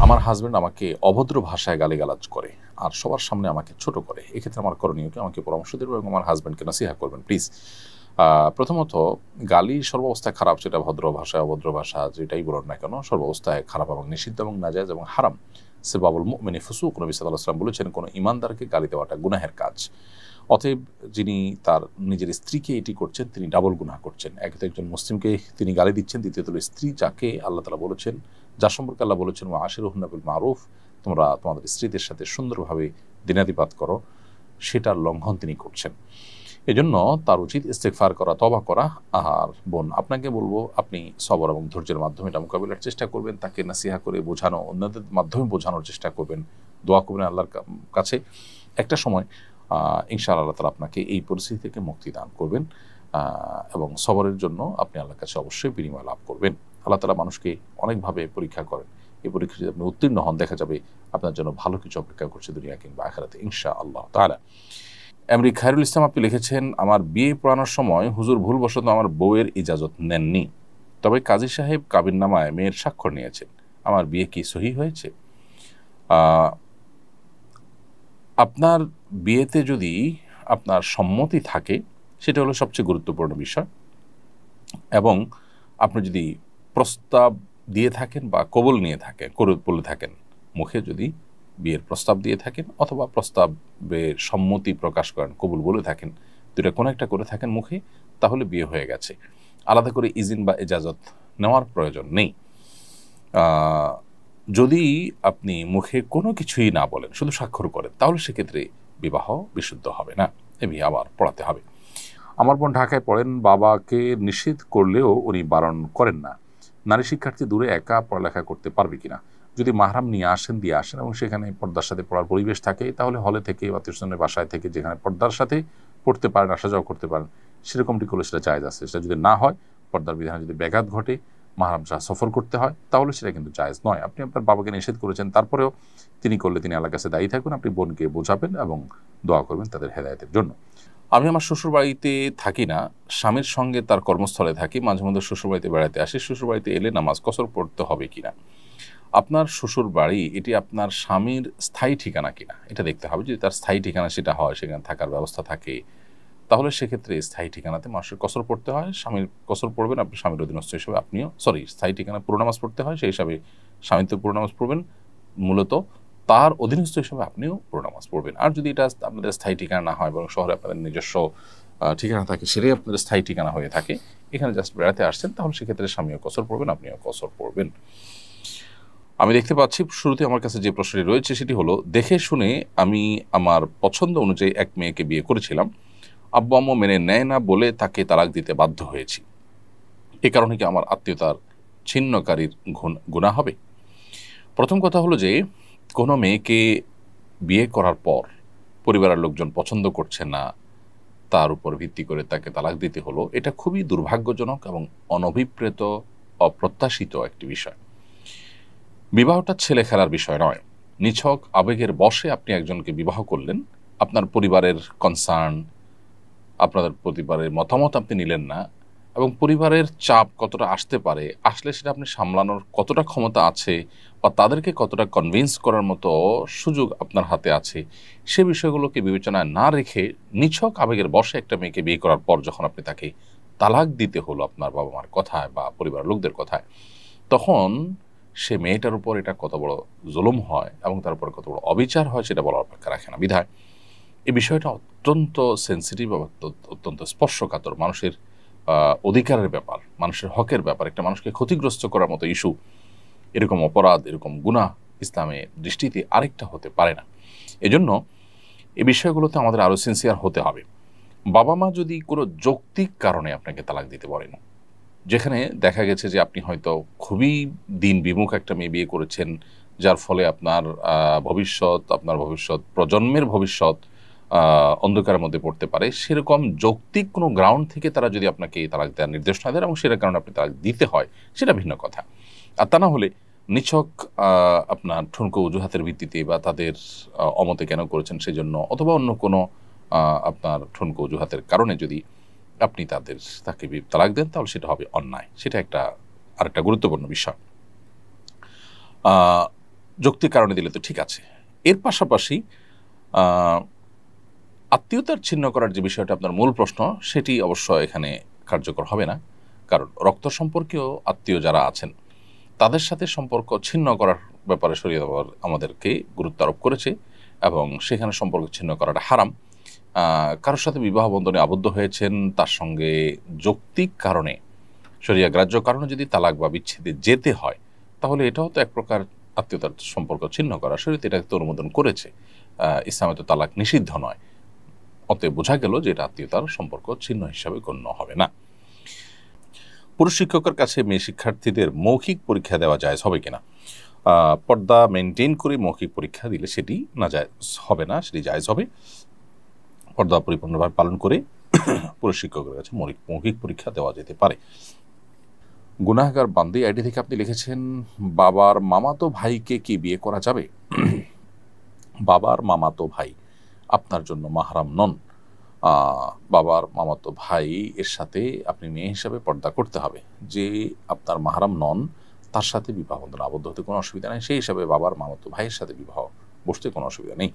আমার হাজব্যান্ড আমাকে অভদ্র ভাষায় গালিগালাজ করে আর সবার সামনে আমাকে ছোট করে। এক্ষেত্রে আমার করণীয় কি? আমাকে পরামর্শ দেবেন এবং আমার হাজব্যান্ডকে নসিহা করবেন প্লিজ। প্রথমত, গালি সর্বাবস্থায় খারাপ, সেটা ভদ্র ভাষায় অভদ্র ভাষা যেটাই বলুন না কেন, সর্বাবস্থায় খারাপ এবং নিষিদ্ধ এবং নাজায়েজ এবং হারাম। সিবাবুল মুমিনি ফুসুক, নবী সাল্লাল্লাহু আলাইহি ওয়াসাল্লাম বলেছেন কোনো ইমানদারকে গালি দেওয়াটা গুনাহের কাজ। অতএব যিনি তার নিজের স্ত্রীকে এটি করছেন তিনি ডাবল গুনাহ করছেন। এক তো একজন মুসলিমকে তিনি গালি দিচ্ছেন, দ্বিতীয়ত স্ত্রী যাকে আল্লাহ তাআলা বলেছেন, যার সম্পর্কে আল্লাহ বলেছেন ওয়া আশিরুহুন্না বিল মারুফ, তোমরা তোমাদের স্ত্রীদের সাথে সুন্দরভাবে দিনাতিপাত করো, সেটার লঙ্ঘন তিনি করছেন। এজন্য তার উচিত ইস্তেগফার করা, তওবা করা। আর বোন, আপনাকে বলবো আপনি সবর এবং ধৈর্যের মাধ্যমে এটা মোকাবিলার চেষ্টা করবেন, তাকে নাসিহা করে বোঝানো, অন্যদের মাধ্যমে বোঝানোর চেষ্টা করবেন, দোয়া করবেন আল্লাহর কাছে। একটা সময় ইনশাআল্লাহ আল্লাহ তাআলা আপনাকে এই পরিস্থিতি থেকে মুক্তি দান করবেন এবং সবরের জন্য আপনি আল্লাহর কাছে অবশ্যই বিনিময় লাভ করবেন। আল্লাহ তাআলা মানুষকে অনেকভাবে পরীক্ষা করেন। এই পরীক্ষা যদি আপনি উত্তীর্ণ হন, দেখা যাবে আপনার জন্য ভালো কিছু অপেক্ষা করছে দুনিয়া কিংবা আখিরাতে ইনশাআল্লাহ তাআলা। এমরি খায়রুল ইসলাম আপনি লিখেছেন, আমার বিয়ে পড়ানোর সময় হুজুর ভুলবশত আমার বউয়ের ইজাজত নেননি, তবে কাজী সাহেব কাবিননামায় মেয়ের স্বাক্ষর নিয়েছেন, আমার বিয়ে কি সহি হয়েছে? আপনার বিয়েতে যদি আপনার সম্মতি থাকে সেটা হলো সবচেয়ে গুরুত্বপূর্ণ বিষয়, এবং আপনি যদি প্রস্তাব দিয়ে থাকেন বা কবুল নিয়ে থাকেন, বলে থাকেন, মুখে যদি বিয়ের প্রস্তাব দিয়ে থাকেন অথবা প্রস্তাবের সম্মতি প্রকাশ করেন, কবুল বলে থাকেন, দুটা কোনো একটা করে থাকেন মুখে, তাহলে বিয়ে হয়ে গেছে। আলাদা করে ইজিন বা এজাজত নেওয়ার প্রয়োজন নেই। যদি আপনি মুখে কোনো কিছুই না বলেন, শুধু স্বাক্ষর করেন, তাহলে সেক্ষেত্রে বিবাহ বিশুদ্ধ হবে না, এ বিয়ে আবার পড়াতে হবে। আমার বোন ঢাকায় পড়েন, বাবাকে নিষেধ করলেও উনি বারণ করেন না। নারী শিক্ষার্থী দূরে একা পড়ালেখা করতে পারবে কিনা? যদি মাহরাম নিয়ে আসেন, দিয়ে আসেন এবং সেখানে পর্দার সাথে পড়ার পরিবেশ থাকে, তাহলে হলে থেকে বা আত্মীয়স্বজনের বাসায় থেকে যেখানে পর্দার সাথে পড়তে পারেন, আসা যাওয়া করতে পারেন, সেরকমটি করলে সেটা জায়েজ আছে। সেটা যদি না হয়, পর্দার বিধানে যদি ব্যাঘাত ঘটে, মাহরাম ছাড়া সফর করতে হয়, তাহলে সেটা কিন্তু জায়েজ নয়। আপনি আপনার বাবাকে নিষেধ করেছেন, তারপরেও তিনি করলে তিনি আল্লাহর কাছে দায়ী থাকুন। আপনি বোনকে বোঝাবেন এবং দোয়া করবেন তাদের হেদায়েতের জন্য। আমি আমার শ্বশুরবাড়িতে থাকি না, স্বামীর সঙ্গে তার কর্মস্থলে থাকি, মাঝে মধ্যে শ্বশুরবাড়িতে বেড়াতে আসি। শ্বশুরবাড়িতে এলে নামাজ কসর পড়তে হবে কিনা? আপনার শ্বশুর বাড়ি এটি আপনার স্বামীর স্থায়ী ঠিকানা কিনা এটা দেখতে হবে। যদি তার স্থায়ী ঠিকানা সেটা হয়, সেখানে থাকার ব্যবস্থা থাকে, তাহলে সেক্ষেত্রে স্থায়ী ঠিকানাতে মানুষের কসর পড়তে হয়, স্বামীর কসর পড়বেন, আপনি স্বামীর অধীনস্থ হিসেবে আপনিও, স্থায়ী ঠিকানা পুরো নামাজ পড়তে হয়, সেই হিসাবে স্বামী তো পুরো নামাজ পড়বেন, মূলত তার অধীনস্থ হিসেবে আপনিও পুরো নামাজ পড়বেন। আর যদি এটা আপনাদের স্থায়ী ঠিকানা না হয়, বরং শহরে আপনাদের নিজস্ব ঠিকানা থাকে, সেটাই আপনাদের স্থায়ী ঠিকানা হয়ে থাকে, এখানে জাস্ট বেড়াতে আসছেন, তাহলে সেক্ষেত্রে স্বামীও কসর পড়বেন, আপনিও কসর পড়বেন। আমি দেখতে পাচ্ছি শুরুতে আমার কাছে যে প্রশ্নটি রয়েছে সেটি হলো, দেখে শুনে আমি আমার পছন্দ অনুযায়ী এক মেয়েকে বিয়ে করেছিলাম, আব্বু আম্মু মেনে নেয় না বলে তাকে তালাক দিতে বাধ্য হয়েছি। এ কারণে কি আমার আত্মীয়তার ছিন্নকারীর গুনাহ হবে? প্রথম কথা হলো যে, কোনো মেয়েকে বিয়ে করার পর পরিবারের লোকজন পছন্দ করছে না, তার উপর ভিত্তি করে তাকে তালাক দিতে হলো, এটা খুবই দুর্ভাগ্যজনক এবং অনভিপ্রেত, অপ্রত্যাশিত একটি বিষয়। বিবাহটা ছেলে খেলার বিষয় নয়। নিছক আবেগের বশে আপনি একজনকে বিবাহ করলেন, আপনার পরিবারের কনসার্ন, আপনাদের পরিবারের মতামত আপনি নিলেন না, এবং পরিবারের চাপ কতটা আসতে পারে, আসলে সেটা আপনি সামলানোর কতটা ক্ষমতা আছে বা তাদেরকে কতটা কনভিন্স করার মতো সুযোগ আপনার হাতে আছে, সে বিষয়গুলোকে বিবেচনায় না রেখে নিছক আবেগের বশে একটা মেয়েকে বিয়ে করার পর যখন আপনি তাকে তালাক দিতে হলো আপনার বাবা মার কথায় বা পরিবারের লোকদের কথায়, তখন সে মেয়েটার উপর এটা কত বড় জুলুম হয় এবং তার উপর কত বড় অবিচার হয় সেটা বলার অপেক্ষা রাখে না। বিধায় এই বিষয়টা অত্যন্ত সেন্সিটিভ এবং অত্যন্ত স্পর্শকাতর, মানুষের অধিকারের ব্যাপার, মানুষের হকের ব্যাপার, একটা মানুষকে ক্ষতিগ্রস্ত করার মতো ইস্যু। এরকম অপরাধ, এরকম গুনাহ ইসলামের দৃষ্টিতে আরেকটা হতে পারে না। এজন্য এই বিষয়গুলোতে আমাদের আরও সিনসিয়ার হতে হবে। বাবা মা যদি কোনো যৌক্তিক কারণে আপনাকে তালাক দিতে বলেন, যেখানে দেখা গেছে যে আপনি হয়তো খুবই দিন বিমুখ একটা মেয়ে বিয়ে করেছেন, যার ফলে আপনার ভবিষ্যৎ প্রজন্মের ভবিষ্যৎ অন্ধকারের মধ্যে পড়তে পারে, সেরকম যৌক্তিক কোনো গ্রাউন্ড থেকে তারা যদি আপনাকে তালাক দেওয়ার নির্দেশনা দেন এবং সেটার কারণে আপনি তালাক দিতে হয়, সেটা ভিন্ন কথা। আর তা না হলে নিছক আপনার ঠুনকো অজুহাতের ভিত্তিতে বা তাদের অমতে কেন করেছেন সেজন্য, অথবা অন্য কোনো আপনার ঠুনকো অজুহাতের কারণে যদি আপনি তাকে তালাক দেন, তাহলে সেটা হবে অন্যায়। সেটা আরেকটা গুরুত্বপূর্ণ বিষয়। যৌক্তিক কারণে দিলে তো ঠিক আছে। এর পাশাপাশি আত্মীয়তার ছিন্ন করার যে বিষয়টা আপনার মূল প্রশ্ন, সেটি অবশ্য এখানে কার্যকর হবে না। কারণ রক্ত সম্পর্কীয় আত্মীয় যারা আছেন তাদের সাথে সম্পর্ক ছিন্ন করার ব্যাপারে শরীয়ত আমাদেরকে গুরুত্ব আরোপ করেছে এবং সেখানে সম্পর্ক ছিন্ন করাটা হারাম। কারোর সাথে বিবাহ বন্ধনে আবদ্ধ হয়েছেন, তার সঙ্গে যৌক্তিক কারণে, শরিয়া গ্রাহ্য কারণে যদি তালাক বা বিচ্ছেদে যেতে হয়, তাহলে এটাও তো এক প্রকার আত্মীয়তার সম্পর্ক ছিন্ন করা। শরীয়ত এটাকে তো অনুমোদন করেছে। ইসলামে তো তালাক নিষিদ্ধ নয়। অতএব বোঝা গেল যে এটা আত্মীয়তার সম্পর্ক ছিন্ন হিসাবে গণ্য হবে না। পুরুষ শিক্ষকের কাছে মেয়ে শিক্ষার্থীদের মৌখিক পরীক্ষা দেওয়া জায়েজ হবে কিনা? পর্দা মেনটেন করে মৌখিক পরীক্ষা দিলে সেটি না জায়েজ হবে না, সেটি জায়েজ হবে। পর্দা পরিপূর্ণভাবে পালন করে পুরুষ শিক্ষকের কাছে মৌখিক পরীক্ষা দেওয়া যেতে পারে। গুনাহগার বান্দি আইডি থেকে আপনি লিখেছেন, বাবার মামাতো ভাইকে কি বিয়ে করা যাবে? বাবার মামাতো ভাই আপনার জন্য মাহরাম নন। বাবার মামাতো ভাই এর সাথে আপনি মেয়ে হিসাবে পর্দা করতে হবে। যে আপনার মাহরাম নন তার সাথে বিবাহ বন্ধনে আবদ্ধ হতে কোনো অসুবিধা নেই, সেই হিসাবে বাবার মামাতো ভাইয়ের সাথে বিবাহ বসতে কোনো অসুবিধা নেই।